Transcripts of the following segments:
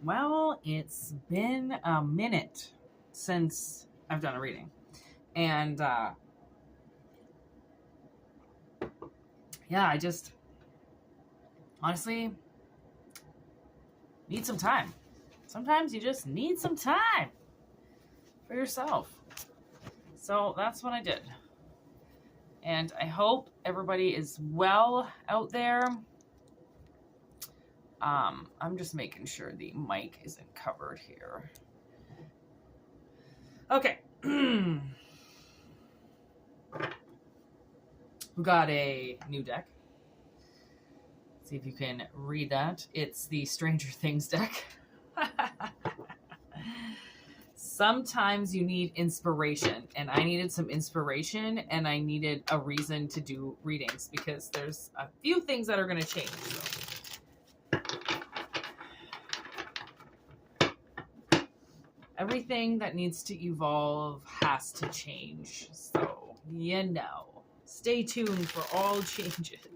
Well, it's been a minute since I've done a reading. And yeah, I just honestly need some time. Sometimes you just need some time for yourself. So that's what I did. And I hope everybody is well out there. I'm just making sure the mic isn't covered here. Okay. We got a new deck. See if you can read that. It's the Stranger Things deck. Sometimes you need inspiration, and I needed some inspiration, and I needed a reason to do readings because there's a few things that are going to change. So. Everything that needs to evolve has to change. So, stay tuned for all changes.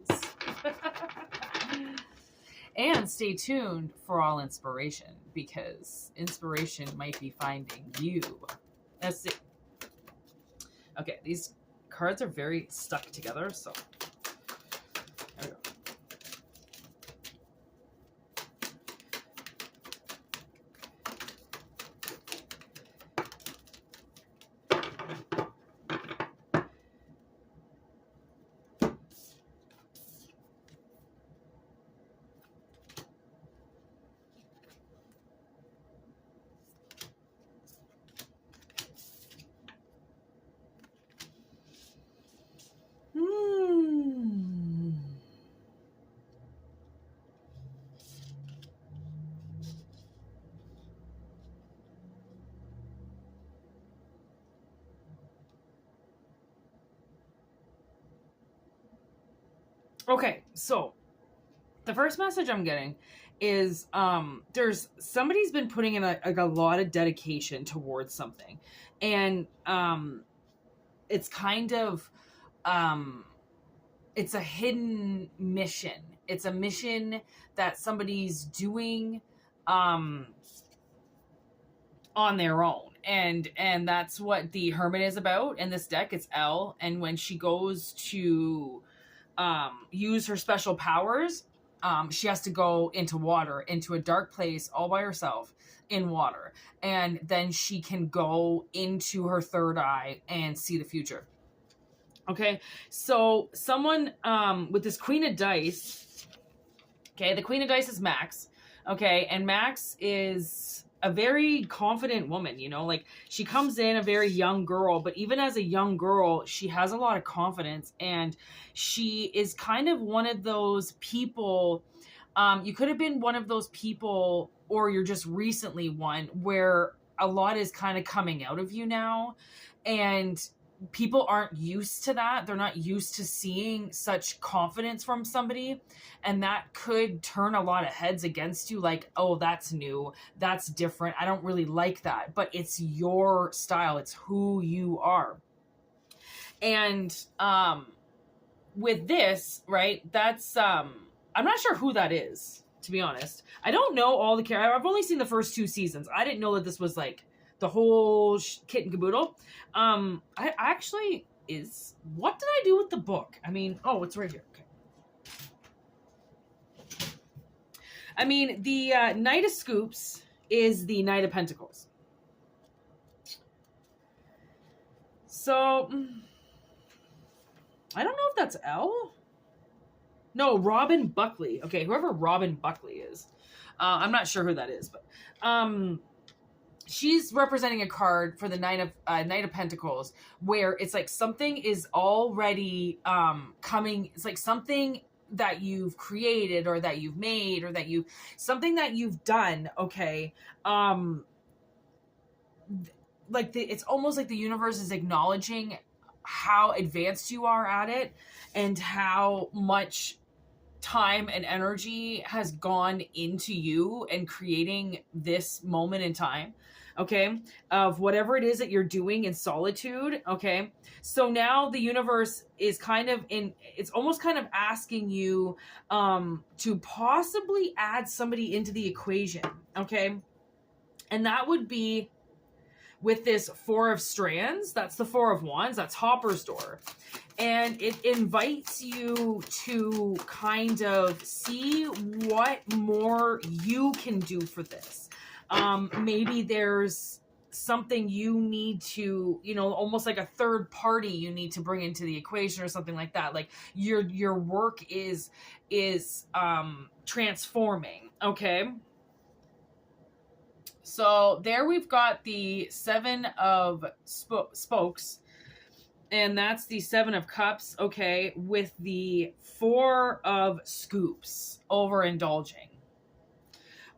And stay tuned for all inspiration, because inspiration might be finding you. Let's see. Okay, these cards are very stuck together, so there we go. Okay, so the first message I'm getting is there's somebody's been putting in a lot of dedication towards something, and it's kind of it's a hidden mission. It's a mission that somebody's doing on their own, and that's what the Hermit is about in this deck. It's Elle, and when she goes to use her special powers, she has to go into water, into a dark place all by herself in water. And then she can go into her third eye and see the future. Okay, so someone with this Queen of Dice, okay, the Queen of Dice is Max, okay, and Max is a very confident woman, you know, like she comes in a very young girl, but even as a young girl, she has a lot of confidence, and she is kind of one of those people, you could have been one of those people, or you're just recently one, where a lot is kind of coming out of you now, and people aren't used to that. They're not used to seeing such confidence from somebody, and that could turn a lot of heads against you, like, oh, that's new, that's different, I don't really like that. But it's your style, it's who you are. And with this, right, that's I'm not sure who that is, to be honest. I don't know all the characters. I've only seen the first 2 seasons. I didn't know that this was like the whole kit and caboodle. I actually what did I do with the book? I mean, oh, it's right here. Okay. I mean, the Knight of Scoops is the Knight of Pentacles. So, I don't know if that's Elle. No, Robin Buckley. Okay, whoever Robin Buckley is. I'm not sure who that is, but she's representing a card for the Knight of Pentacles, where it's like something is already coming. It's like something that you've created, or that you've made, or something that you've done. Okay, like it's almost like the universe is acknowledging how advanced you are at it, and how much time and energy has gone into you and creating this moment in time. okay, of whatever it is that you're doing in solitude, okay? So now the universe is kind of it's almost kind of asking you to possibly add somebody into the equation, okay? And that would be with this Four of Strands. That's the Four of Wands. That's Hopper's door. And it invites you to kind of see what more you can do for this. Maybe there's something you need to, almost like a third party you need to bring into the equation or something like that. Like your work is transforming, okay? So there we've got the Seven of Spokes, and that's the Seven of Cups, okay, with the Four of Scoops, overindulging.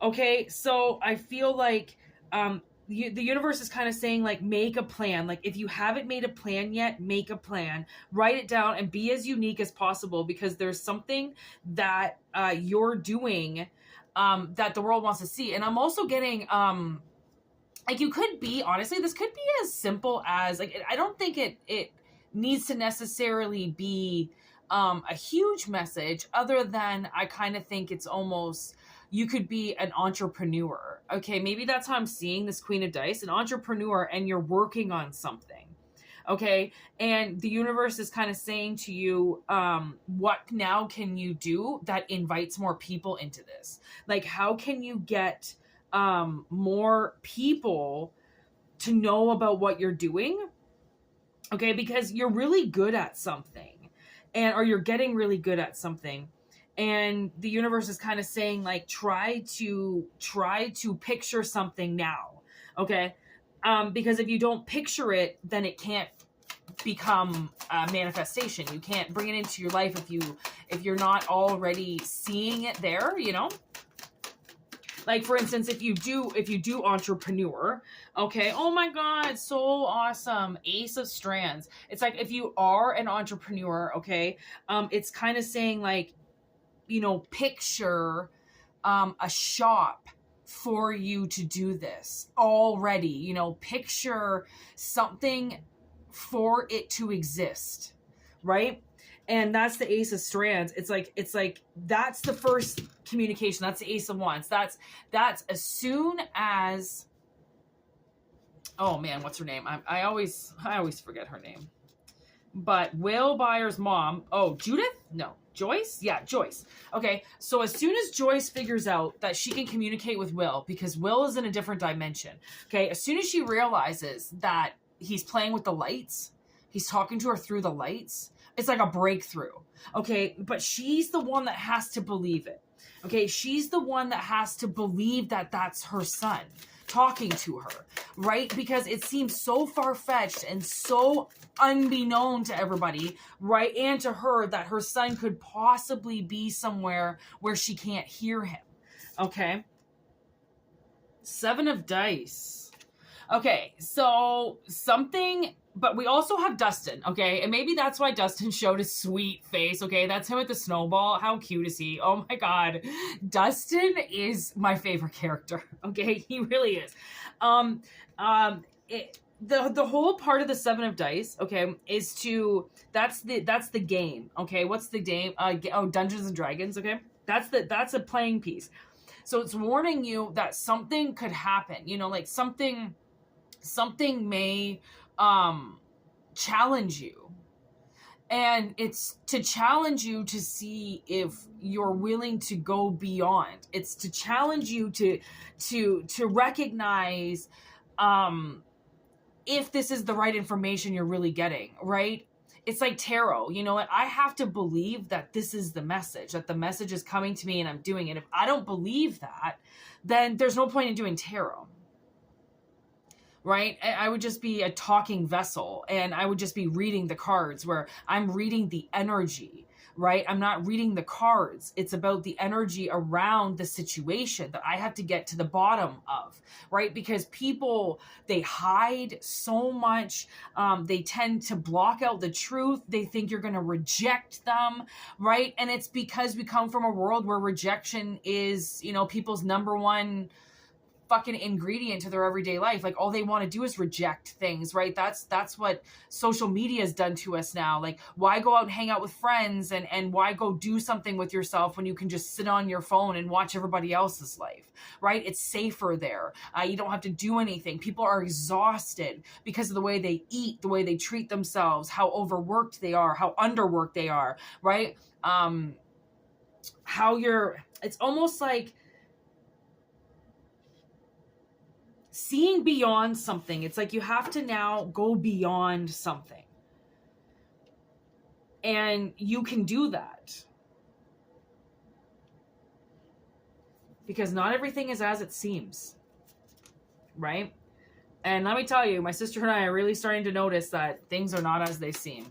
Okay, so I feel like the universe is kind of saying, like, make a plan. Like, if you haven't made a plan yet, make a plan. Write it down and be as unique as possible, because there's something that you're doing that the world wants to see. And I'm also getting like, you could be, honestly, this could be as simple as, like, I don't think it needs to necessarily be a huge message, other than I kind of think it's almost, you could be an entrepreneur. Okay, maybe that's how I'm seeing this Queen of Dice, an entrepreneur, and you're working on something. Okay, and the universe is kind of saying to you, what now can you do that invites more people into this? Like, how can you get more people to know about what you're doing? Okay, because you're really good at something, or you're getting really good at something. And the universe is kind of saying, like, try to picture something now. Okay. Because if you don't picture it, then it can't become a manifestation. You can't bring it into your life if you're not already seeing it there, Like, for instance, if you do entrepreneur, okay, oh my God, so awesome. Ace of Strands. It's like, if you are an entrepreneur, okay, it's kind of saying, like, picture a shop for you to do this already, picture something for it to exist, right? And that's the Ace of Strands. It's like that's the first communication. That's the Ace of Wands. That's as soon as, oh man, what's her name? I always forget her name. But Will Byers' mom, Judith? No, Joyce? Yeah, Joyce. Okay, so as soon as Joyce figures out that she can communicate with Will, because Will is in a different dimension, okay, as soon as she realizes that he's playing with the lights, he's talking to her through the lights, it's like a breakthrough, okay? But she's the one that has to believe it, okay? She's the one that has to believe that that's her son talking to her, right? Because it seems so far-fetched and so unbeknown to everybody, right? And to her, that her son could possibly be somewhere where she can't hear him, okay? Seven of Dice. Okay, so something, but we also have Dustin, okay? And maybe that's why Dustin showed his sweet face, okay? That's him with the snowball. How cute is he? Oh my God. Dustin is my favorite character, okay? He really is. The whole part of the Seven of Dice, okay, is that's the game, okay? What's the game? Dungeons and Dragons, okay? That's a playing piece. So it's warning you that something could happen, like something may challenge you, and it's to challenge you to see if you're willing to go beyond. It's to challenge you to recognize if this is the right information you're really getting, right? It's like tarot, I have to believe that this is the message, that the message is coming to me and I'm doing it. If I don't believe that, then there's no point in doing tarot, right? I would just be a talking vessel, and I would just be reading the cards, where I'm reading the energy, right? I'm not reading the cards. It's about the energy around the situation that I have to get to the bottom of, right? Because people, they hide so much. They tend to block out the truth. They think you're going to reject them, right? And it's because we come from a world where rejection is, people's number one fucking ingredient to their everyday life. Like all they want to do is reject things, right? That's what social media has done to us now. Like why go out and hang out with friends and why go do something with yourself when you can just sit on your phone and watch everybody else's life, right? It's safer there. You don't have to do anything. People are exhausted because of the way they eat, the way they treat themselves, how overworked they are, how underworked they are, right? It's almost like seeing beyond something. It's like you have to now go beyond something. And you can do that. Because not everything is as it seems. Right? And let me tell you, my sister and I are really starting to notice that things are not as they seem.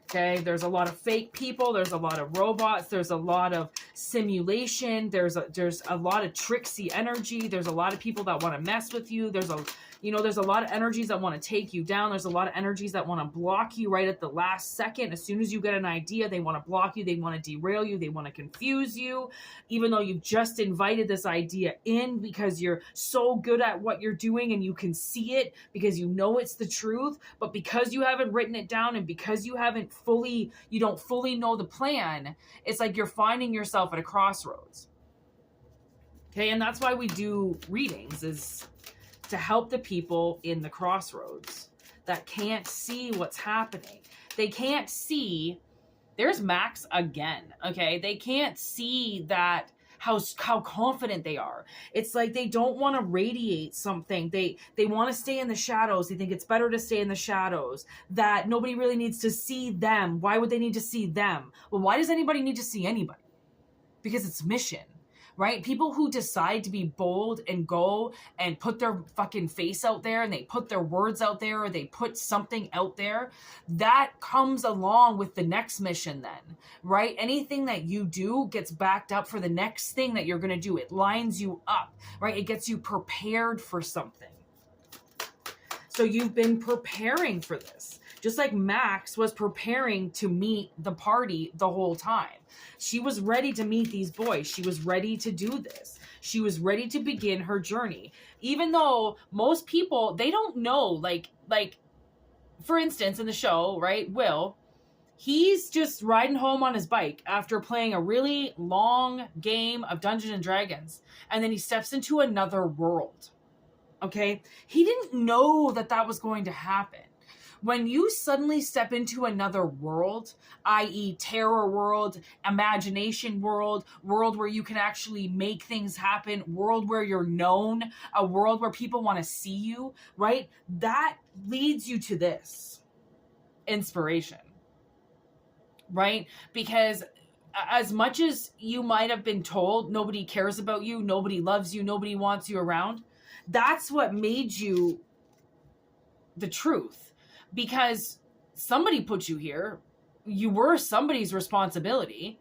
Okay, there's a lot of fake people, there's a lot of robots, there's a lot of simulation, there's a lot of tricksy energy, there's a lot of people that want to mess with you, there's a lot of energies that want to take you down, there's a lot of energies that want to block you right at the last second. As soon as you get an idea, they want to block you, they want to derail you, they want to confuse you, even though you've just invited this idea in because you're so good at what you're doing and you can see it because you know it's the truth, but because you haven't written it down and because you don't fully know the plan, it's like you're finding yourself at a crossroads. Okay, and that's why we do readings, is to help the people in the crossroads that can't see what's happening. They can't see, there's Max again, okay? They can't see that how confident they are. It's like they don't want to radiate something. They want to stay in the shadows. They think it's better to stay in the shadows, that nobody really needs to see them. Why would they need to see them? Well, why does anybody need to see anybody? Because it's mission. Right? People who decide to be bold and go and put their fucking face out there and they put their words out there or they put something out there, that comes along with the next mission then, right? Anything that you do gets backed up for the next thing that you're going to do. It lines you up, right? It gets you prepared for something. So you've been preparing for this. Just like Max was preparing to meet the party the whole time. She was ready to meet these boys. She was ready to do this. She was ready to begin her journey. Even though most people, they don't know, like for instance, in the show, right, Will, he's just riding home on his bike after playing a really long game of Dungeons and Dragons. And then he steps into another world. Okay? He didn't know that was going to happen. When you suddenly step into another world, i.e. terror world, imagination world where you can actually make things happen, world where you're known, a world where people want to see you, right? That leads you to this inspiration, right? Because as much as you might have been told nobody cares about you, nobody loves you, nobody wants you around, that's what made you the truth. Because somebody put you here, you were somebody's responsibility,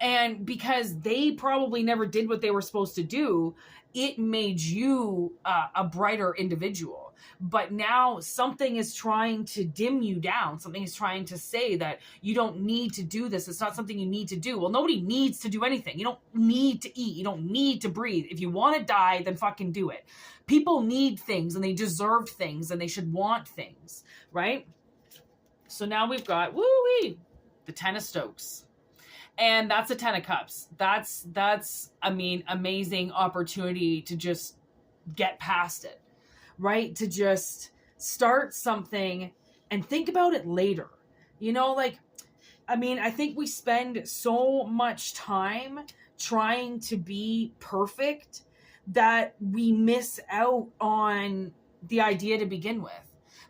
and because they probably never did what they were supposed to do, it made you a brighter individual. But now something is trying to dim you down. Something is trying to say that you don't need to do this. It's not something you need to do. Well, nobody needs to do anything. You don't need to eat. You don't need to breathe. If you want to die, then fucking do it. People need things and they deserve things and they should want things, right? So now we've got, the Ten of Stokes. And that's a Ten of Cups. That's amazing opportunity to just get past it, right? To just start something and think about it later. I think we spend so much time trying to be perfect that we miss out on the idea to begin with.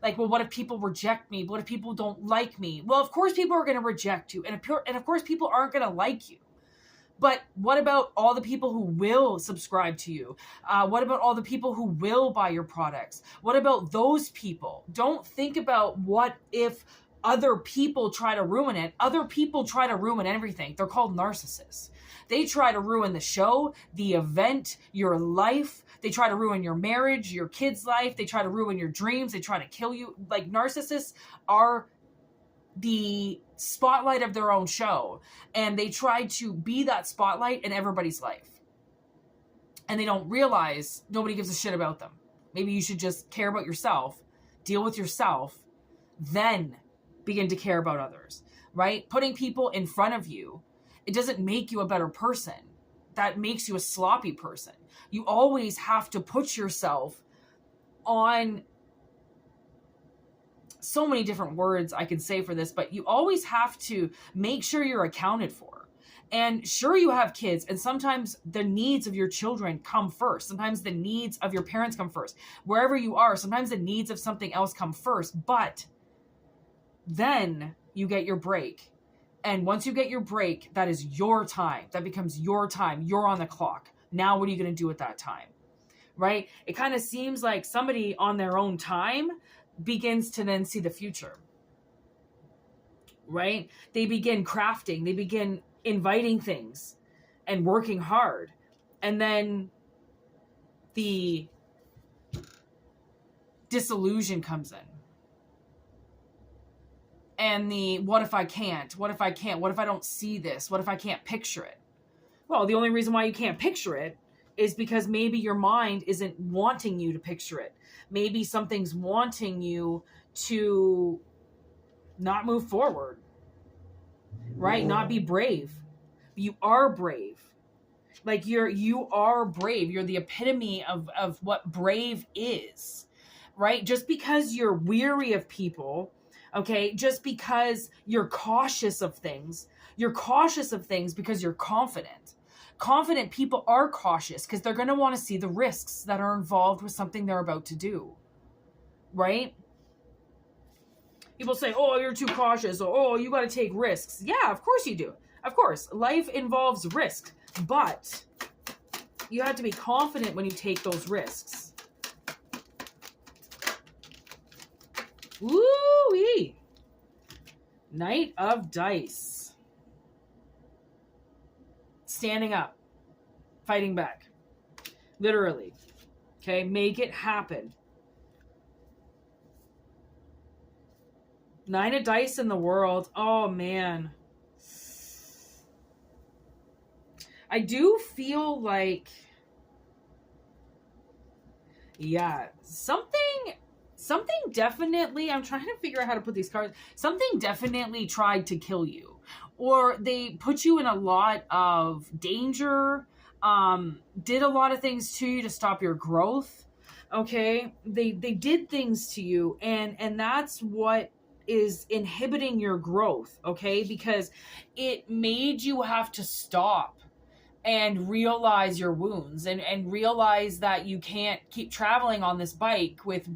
Like, well, what if people reject me? What if people don't like me? Well, of course people are going to reject you. And of course people aren't going to like you. But what about all the people who will subscribe to you? What about all the people who will buy your products? What about those people? Don't think about what if other people try to ruin it. Other people try to ruin everything. They're called narcissists. They try to ruin the show, the event, your life. They try to ruin your marriage, your kid's life. They try to ruin your dreams. They try to kill you. Like, narcissists are the spotlight of their own show. And they try to be that spotlight in everybody's life. and they don't realize nobody gives a shit about them. Maybe you should just care about yourself, deal with yourself, then begin to care about others, right? Putting people in front of you, it doesn't make you a better person. That makes you a sloppy person. You always have to put yourself on, so many different words I could say for this, but you always have to make sure you're accounted for. And sure, you have kids, and sometimes the needs of your children come first. Sometimes the needs of your parents come first. Wherever you are, sometimes the needs of something else come first, but then you get your break. And once you get your break, that is your time. That becomes your time. You're on the clock. Now, what are you going to do at that time? Right? It kind of seems like somebody on their own time begins to then see the future. Right? They begin crafting. They begin inviting things and working hard. And then the disillusion comes in. And the, what if I can't? What if I can't? What if I don't see this? What if I can't picture it? Well, the only reason why you can't picture it is because maybe your mind isn't wanting you to picture it. Maybe something's wanting you to not move forward, right? Not be brave. You are brave. Like you are brave. You're the epitome of what brave is, right? Just because you're weary of people, okay, just because you're cautious of things because you're confident. Confident people are cautious because they're going to want to see the risks that are involved with something they're about to do, right? People say, oh, you're too cautious, or oh, you got to take risks. Yeah, of course you do. Of course, life involves risk, but you have to be confident when you take those risks. Woo-wee! Knight of Dice. Standing up. Fighting back. Literally. Okay? Make it happen. Nine of Dice in the world. Oh, man. I do feel like... yeah. Something definitely, I'm trying to figure out how to put these cards. Something definitely tried to kill you. Or they put you in a lot of danger, did a lot of things to you to stop your growth. Okay? They did things to you, and that's what is inhibiting your growth, okay? Because it made you have to stop and realize your wounds and realize that you can't keep traveling on this bike with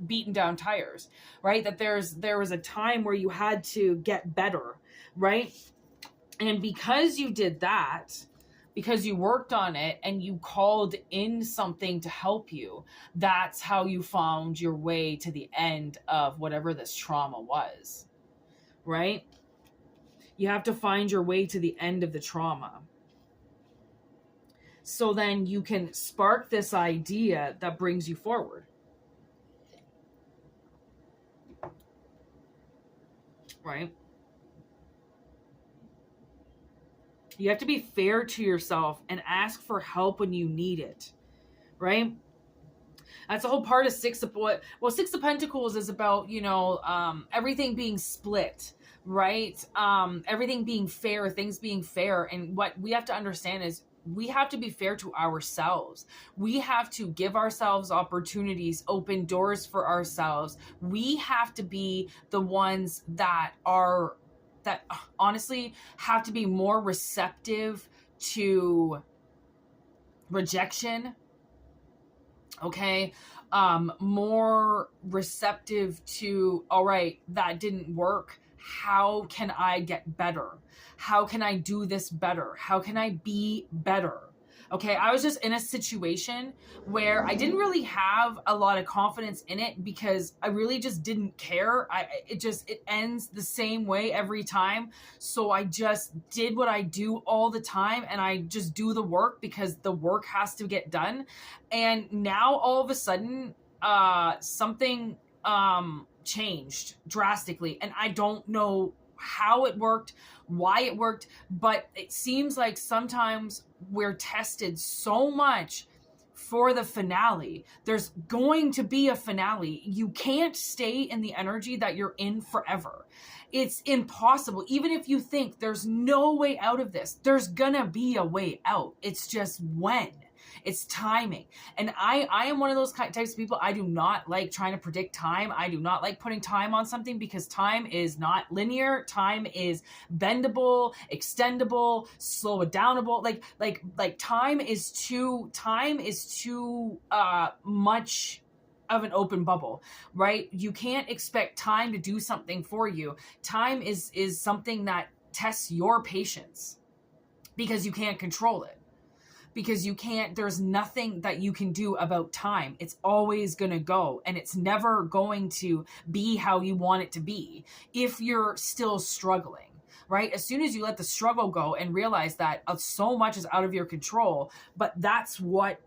beaten down tires, right? That there was a time where you had to get better, right? And because you did that, because you worked on it and you called in something to help you, that's how you found your way to the end of whatever this trauma was, right? You have to find your way to the end of the trauma. So then you can spark this idea that brings you forward. Right? You have to be fair to yourself and ask for help when you need it. Right? That's the whole part of Six of Pentacles is about, everything being split. Right? Everything being fair, things being fair. And what we have to understand is we have to be fair to ourselves. We have to give ourselves opportunities, open doors for ourselves. We have to be the ones that honestly have to be more receptive to rejection. Okay? More receptive to, all right, that didn't work. How can I get better? How can I do this better? How can I be better? Okay, I was just in a situation where I didn't really have a lot of confidence in it because I really just didn't care. It ends the same way every time. So I just did what I do all the time, and I just do the work because the work has to get done. And now all of a sudden, something changed drastically, and I don't know how it worked, why it worked, but it seems like sometimes we're tested so much for the finale. There's going to be a finale. You can't stay in the energy that you're in forever. It's impossible. Even if you think there's no way out of this, there's gonna be a way out. It's just when. It's timing. And I am one of those types of people. I do not like trying to predict time. I do not like putting time on something because time is not linear. Time is bendable, extendable, slow it downable. Like time is too much of an open bubble, right? You can't expect time to do something for you. Time is something that tests your patience because you can't control it. Because there's nothing that you can do about time. It's always going to go, and it's never going to be how you want it to be if you're still struggling, right? As soon as you let the struggle go and realize that so much is out of your control, but that's what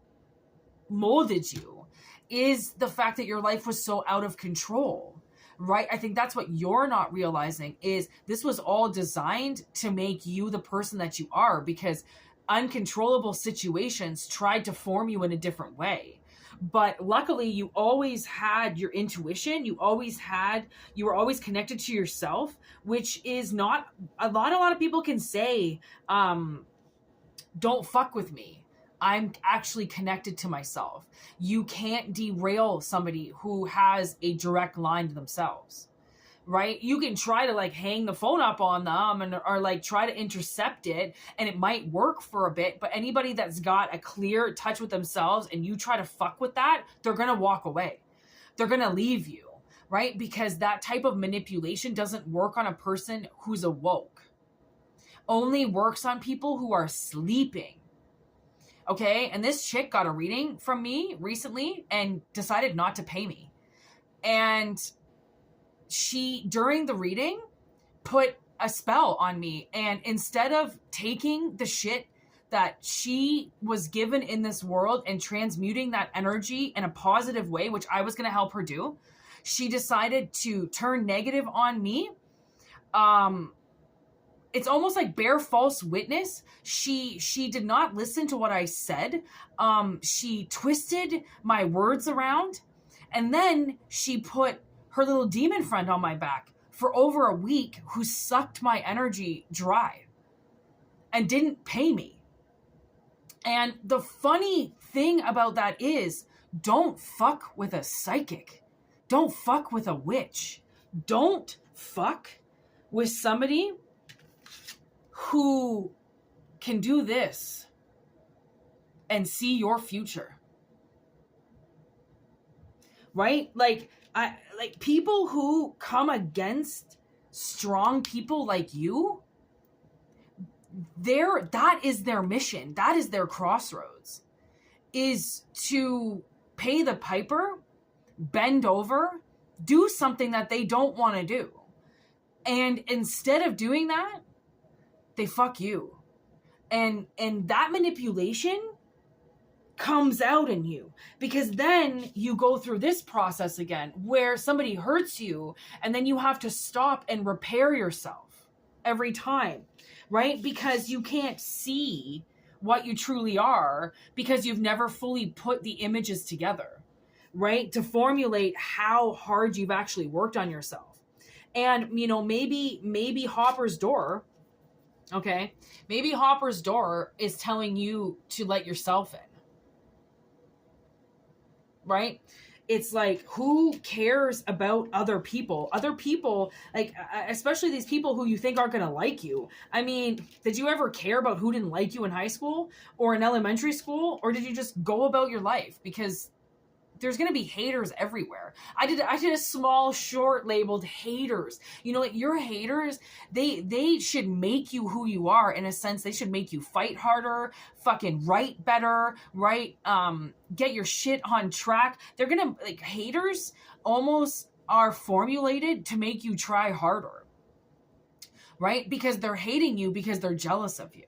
molded you, is the fact that your life was so out of control, right? I think that's what you're not realizing, is this was all designed to make you the person that you are, because uncontrollable situations tried to form you in a different way. But luckily you always had your intuition. You were always connected to yourself, which is not a lot of people can say, don't fuck with me. I'm actually connected to myself. You can't derail somebody who has a direct line to themselves. Right? You can try to like hang the phone up on them or like try to intercept it, and it might work for a bit, but anybody that's got a clear touch with themselves and you try to fuck with that, they're going to walk away. They're going to leave you, right? Because that type of manipulation doesn't work on a person who's awoke. Only works on people who are sleeping. Okay? And this chick got a reading from me recently and decided not to pay me. And she, during the reading, put a spell on me. And instead of taking the shit that she was given in this world and transmuting that energy in a positive way, which I was going to help her do, she decided to turn negative on me. It's almost like bear false witness. She did not listen to what I said. She twisted my words around. And then she put her little demon friend on my back for over a week, who sucked my energy dry and didn't pay me. And the funny thing about that is, don't fuck with a psychic. Don't fuck with a witch. Don't fuck with somebody who can do this and see your future. Right? Like people who come against strong people like you, that is their mission. That is their crossroads, is to pay the piper, bend over, do something that they don't want to do. And instead of doing that, they fuck you. And that manipulation comes out in you, because then you go through this process again where somebody hurts you and then you have to stop and repair yourself every time, right? Because you can't see what you truly are because you've never fully put the images together, right? To formulate how hard you've actually worked on yourself. And, maybe Hopper's door, okay? Maybe Hopper's door is telling you to let yourself in. Right? It's like, who cares about other people? Other people, like, especially these people who you think aren't going to like you. I mean, did you ever care about who didn't like you in high school or in elementary school? Or did you just go about your life? Because there's going to be haters everywhere. I did a small short labeled haters. Like, your haters, they should make you who you are. In a sense, they should make you fight harder, fucking write better, right? Get your shit on track. They're going to, like, haters almost are formulated to make you try harder, right? Because they're hating you because they're jealous of you.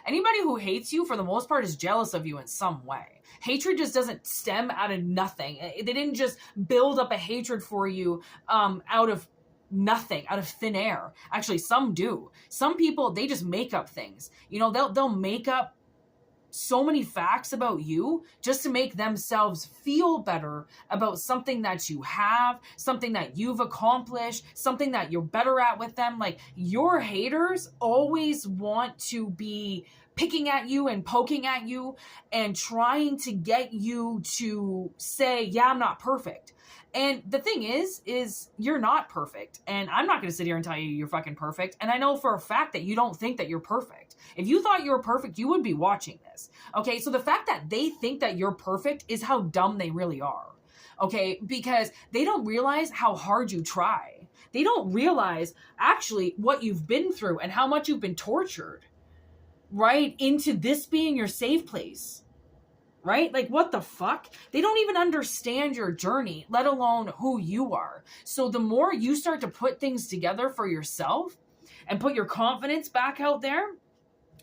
Anybody who hates you, for the most part, is jealous of you in some way. Hatred just doesn't stem out of nothing. They didn't just build up a hatred for you out of nothing, out of thin air. Actually, some do. Some people, they just make up things. You know, they'll make up so many facts about you just to make themselves feel better about something that you have, something that you've accomplished, something that you're better at with them. Like, your haters always want to be picking at you and poking at you and trying to get you to say, yeah, I'm not perfect. And the thing is you're not perfect. And I'm not going to sit here and tell you you're fucking perfect. And I know for a fact that you don't think that you're perfect. If you thought you were perfect, you would be watching this. Okay, so the fact that they think that you're perfect is how dumb they really are. Okay, because they don't realize how hard you try. They don't realize actually what you've been through and how much you've been tortured, right? Into this being your safe place. Right? Like, what the fuck? They don't even understand your journey, let alone who you are. So the more you start to put things together for yourself and put your confidence back out there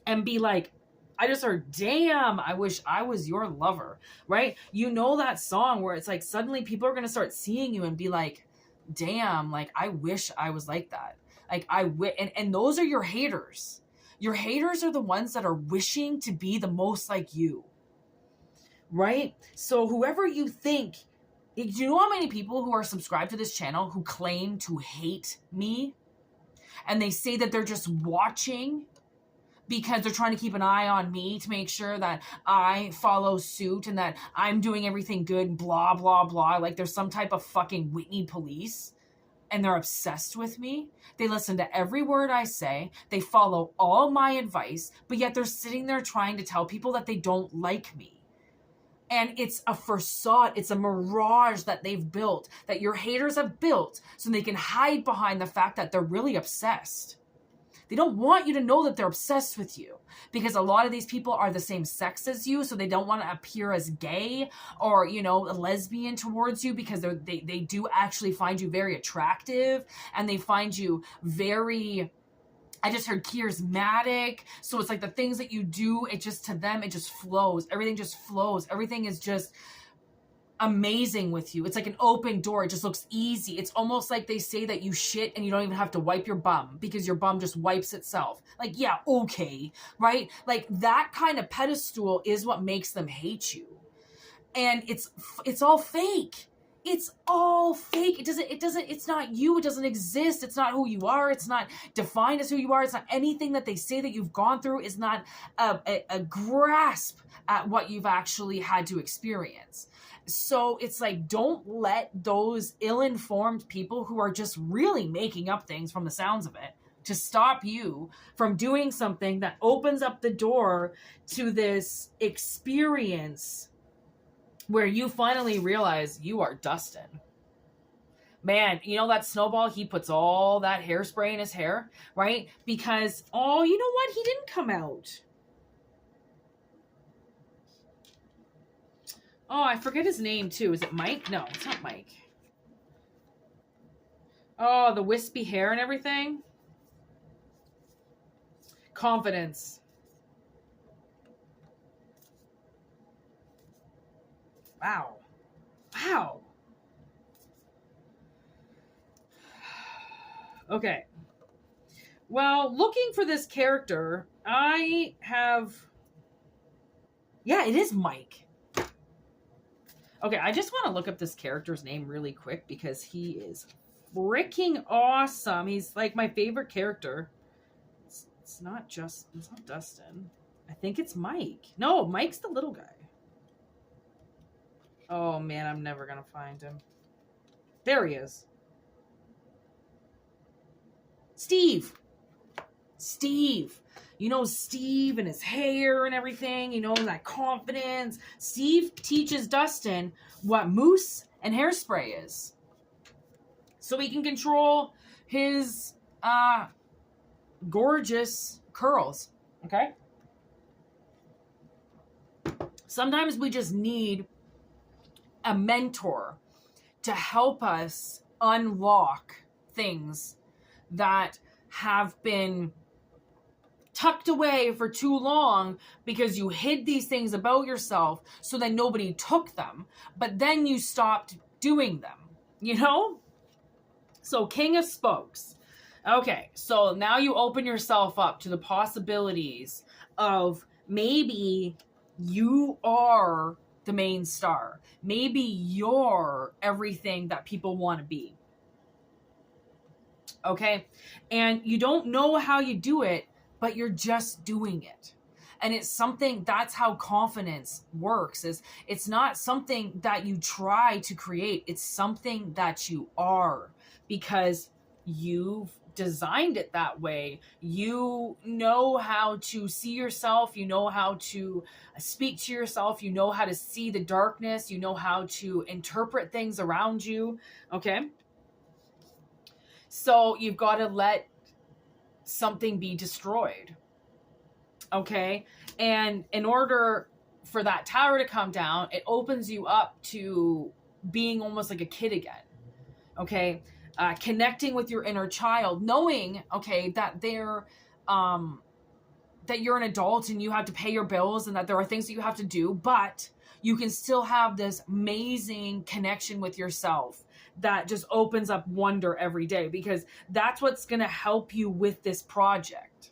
and be like, I just heard, damn, I wish I was your lover, right? You know that song where it's like suddenly people are going to start seeing you and be like, damn, like, I wish I was like that. Like, and those are your haters. Your haters are the ones that are wishing to be the most like you. Right? So whoever you think, do you know how many people who are subscribed to this channel who claim to hate me? And they say that they're just watching because they're trying to keep an eye on me to make sure that I follow suit and that I'm doing everything good, blah, blah, blah. Like there's some type of fucking Whitney police. And they're obsessed with me. They listen to every word I say. They follow all my advice. But yet they're sitting there trying to tell people that they don't like me. And it's a facade, it's a mirage that they've built, that your haters have built, so they can hide behind the fact that they're really obsessed. They don't want you to know that they're obsessed with you, because a lot of these people are the same sex as you, so they don't want to appear as gay or, you know, a lesbian towards you, because they do actually find you very attractive, and they find you very... I just heard charismatic. So it's like the things that you do, it just, to them, it just flows. Everything just flows. Everything is just amazing with you. It's like an open door. It just looks easy. It's almost like they say that you shit and you don't even have to wipe your bum because your bum just wipes itself. Like, yeah, okay, right? Like that kind of pedestal is what makes them hate you. And it's all fake. It's all fake. It's not you. It doesn't exist. It's not who you are. It's not defined as who you are. It's not anything that they say that you've gone through is not a grasp at what you've actually had to experience. So it's like, don't let those ill-informed people who are just really making up things from the sounds of it to stop you from doing something that opens up the door to this experience where you finally realize you are Dustin. Man, you know that Snowball, he puts all that hairspray in his hair, right? Because, oh, you know what? He didn't come out. Oh, I forget his name, too. Is it Mike? No, it's not Mike. Oh, the wispy hair and everything. Confidence. Wow. Wow. Okay. Well, looking for this character, I have... Yeah, it is Mike. Okay, I just want to look up this character's name really quick because he is freaking awesome. He's like my favorite character. It's not Dustin. I think it's Mike. No, Mike's the little guy. Oh, man, I'm never going to find him. There he is. Steve. You know Steve and his hair and everything. You know, that confidence. Steve teaches Dustin what mousse and hairspray is. So he can control his gorgeous curls. Okay? Sometimes we just need a mentor to help us unlock things that have been tucked away for too long because you hid these things about yourself so that nobody took them, but then you stopped doing them, you know? So King of Spokes. Okay, so now you open yourself up to the possibilities of maybe you are the main star. Maybe you're everything that people want to be. Okay? And you don't know how you do it, but you're just doing it. And it's something, that's how confidence works. Is it's not something that you try to create. It's something that you are, because you've designed it that way. You know how to see yourself. You know how to speak to yourself. You know how to see the darkness. You know how to interpret things around you. Okay? So you've got to let something be destroyed. Okay? And in order for that tower to come down, it opens you up to being almost like a kid again. Okay? Connecting with your inner child, knowing, okay, that they're, that you're an adult and you have to pay your bills and that there are things that you have to do, but you can still have this amazing connection with yourself that just opens up wonder every day, because that's what's going to help you with this project.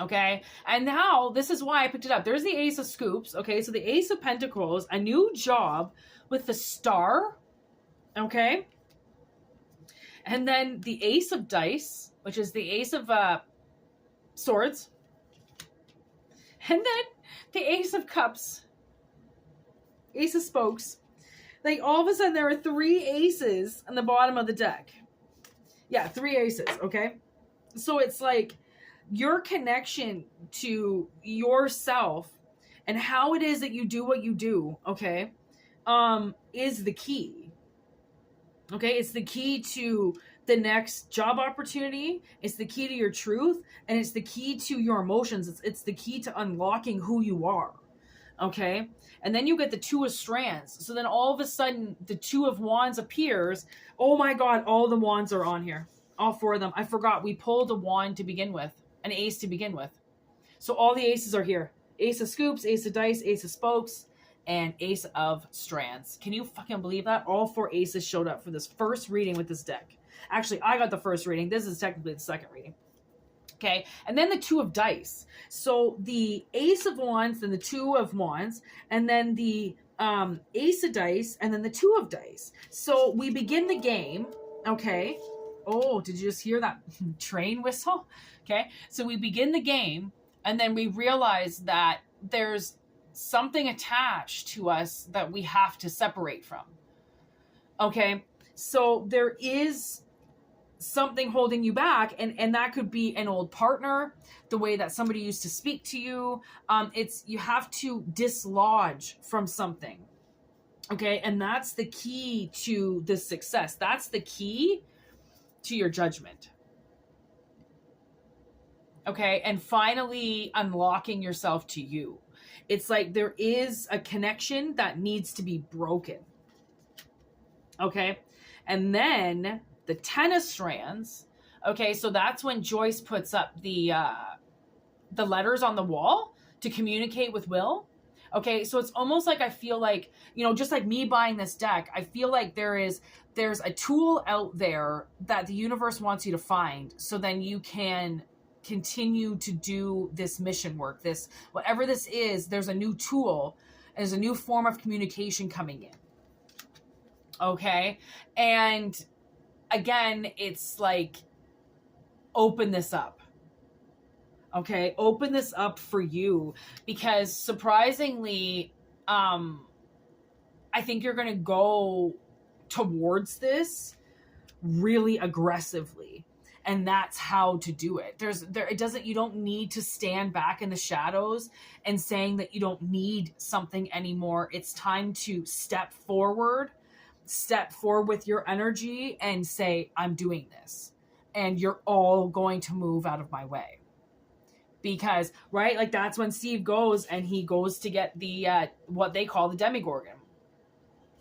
Okay. And now this is why I picked it up. There's the Ace of Scoops. Okay. So the Ace of Pentacles, a new job with the Star. Okay. And then the Ace of Dice, which is the Ace of Swords. And then the Ace of Cups. Ace of Spokes. Like all of a sudden there are 3 aces on the bottom of the deck. Yeah, 3 aces. Okay. So it's like, your connection to yourself and how it is that you do what you do, okay, is the key. Okay, it's the key to the next job opportunity. It's the key to your truth, and it's the key to your emotions. It's the key to unlocking who you are. Okay, and then you get the 2 of Strands. So then all of a sudden, the 2 of Wands appears. Oh my God, all the wands are on here. All 4 of them. I forgot we pulled a wand to begin with. An ace to begin with. So all the aces are here. Ace of Scoops, Ace of Dice, Ace of Spokes, and Ace of Strands. Can you fucking believe that? All 4 aces showed up for this first reading with this deck. Actually, I got the first reading. This is technically the second reading. Okay, and then the 2 of Dice. So the Ace of Wands, then the 2 of Wands, and then the Ace of Dice, and then the 2 of Dice. So we begin the game, okay? Oh, did you just hear that train whistle? Okay, so we begin the game, and then we realize that there's something attached to us that we have to separate from. Okay, so there is something holding you back, and that could be an old partner, the way that somebody used to speak to you. It's, you have to dislodge from something. Okay, and that's the key to the success. That's the key to your judgment. Okay, and finally unlocking yourself to you. It's like there is a connection that needs to be broken. Okay, and then the 10 of Strands. Okay, so that's when Joyce puts up the letters on the wall to communicate with Will. Okay, so it's almost like, I feel like, you know, just like me buying this deck, I feel like there's a tool out there that the universe wants you to find, so then you can continue to do this mission work, this, whatever this is. There's a new tool, there's a new form of communication coming in. Okay, and again, it's like, open this up. Okay, open this up for you, because surprisingly, I think you're going to go towards this really aggressively, and that's how to do it. You don't need to stand back in the shadows and saying that you don't need something anymore. It's time to step forward with your energy and say, I'm doing this, and you're all going to move out of my way. Because, right, like that's when Steve goes and he goes to get the, what they call the Demigorgon,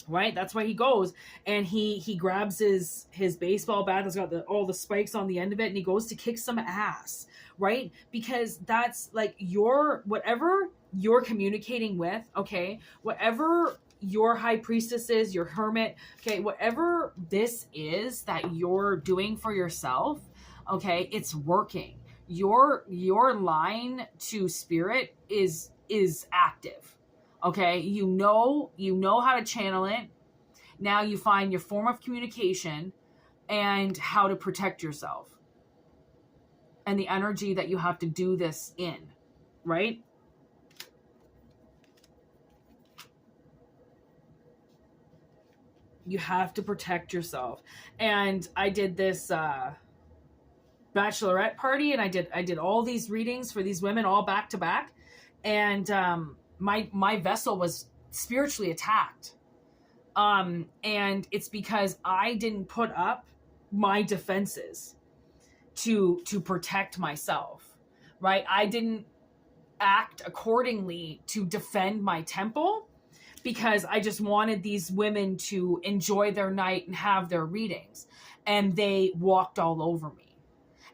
right? That's why he goes and he grabs his baseball bat that's got all the spikes on the end of it, and he goes to kick some ass, right? Because that's like whatever you're communicating with, okay, whatever your high priestesses, your hermit, okay, whatever this is that you're doing for yourself, okay, it's working. Your line to spirit is active. Okay, you know how to channel it. Now you find your form of communication and how to protect yourself and the energy that you have to do this in, right? You have to protect yourself. And I did this bachelorette party, and I did all these readings for these women all back to back, and my vessel was spiritually attacked, and it's because I didn't put up my defenses to protect myself, right? I didn't act accordingly to defend my temple, because I just wanted these women to enjoy their night and have their readings, and they walked all over me.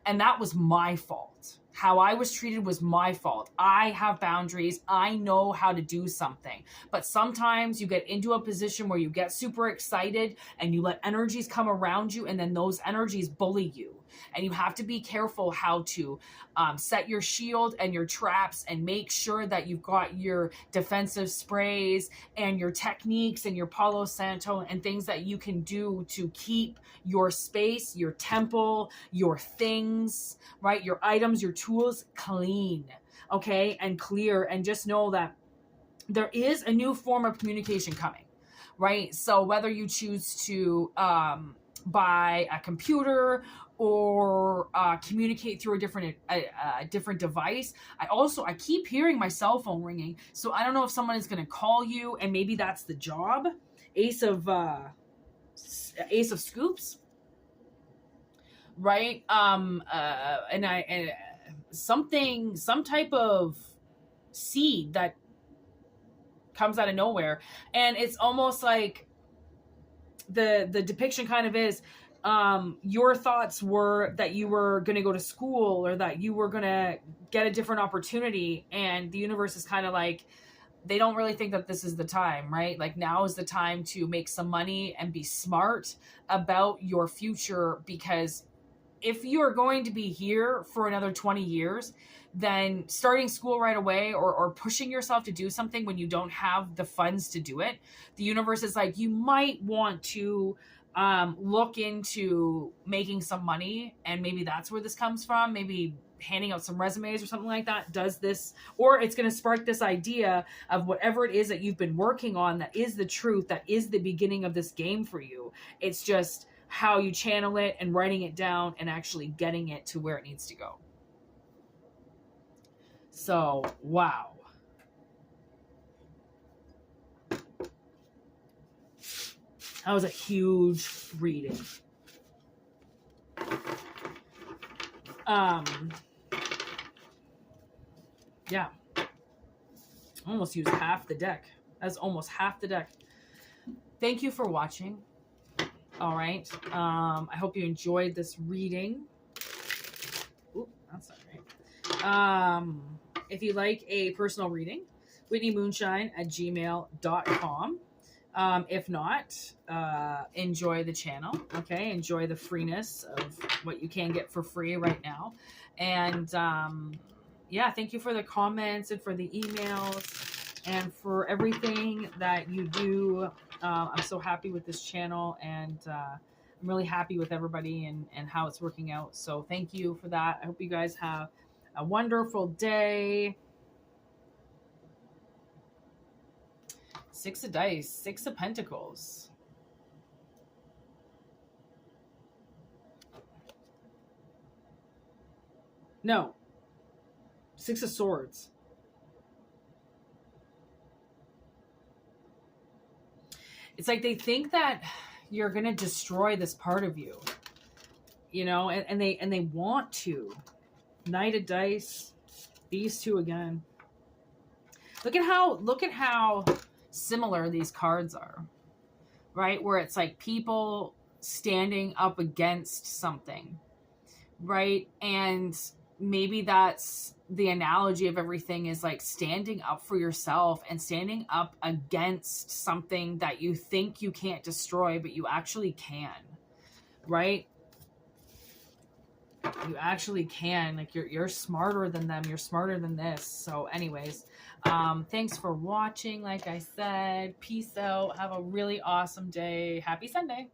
And that was my fault. How I was treated was my fault. I have boundaries. I know how to do something. But sometimes you get into a position where you get super excited and you let energies come around you, and then those energies bully you. And you have to be careful how to set your shield and your traps, and make sure that you've got your defensive sprays and your techniques and your Palo Santo and things that you can do to keep your space, your temple, your things, right? Your items, your tools clean, okay, and clear. And just know that there is a new form of communication coming, right? So whether you choose to buy a computer or communicate through a different device. I keep hearing my cell phone ringing, so I don't know if someone is going to call you, and maybe that's the job. Ace of Scoops, right? And some type of seed that comes out of nowhere, and it's almost like the depiction kind of is, your thoughts were that you were going to go to school, or that you were going to get a different opportunity, and the universe is kind of like, they don't really think that this is the time, right? Like, now is the time to make some money and be smart about your future, because if you're going to be here for another 20 years, then starting school right away, or pushing yourself to do something when you don't have the funds to do it, the universe is like, you might want to look into making some money, and maybe that's where this comes from. Maybe handing out some resumes or something like that does this, or it's going to spark this idea of whatever it is that you've been working on, that is the truth, that is the beginning of this game for you. It's just how you channel it and writing it down and actually getting it to where it needs to go. So, wow. That was a huge reading. Yeah. Almost used half the deck. That's almost half the deck. Thank you for watching. All right. I hope you enjoyed this reading. Oop, that's not right. If you like a personal reading, whitneymoonshine@gmail.com. If not, enjoy the channel. Okay. Enjoy the freeness of what you can get for free right now. And, yeah, thank you for the comments and for the emails and for everything that you do. I'm so happy with this channel, and I'm really happy with everybody and how it's working out. So thank you for that. I hope you guys have a wonderful day. 6 of dice, 6 of pentacles. No. 6 of swords. It's like they think that you're going to destroy this part of you, you know, and they want to. Knight of dice, these two again. Look at how similar these cards are, right? Where it's like people standing up against something, right? And maybe that's the analogy of everything is like standing up for yourself and standing up against something that you think you can't destroy, but you actually can, right? You actually can. Like, you're smarter than them. You're smarter than this. So anyways, thanks for watching. Like I said, peace out. Have a really awesome day. Happy Sunday.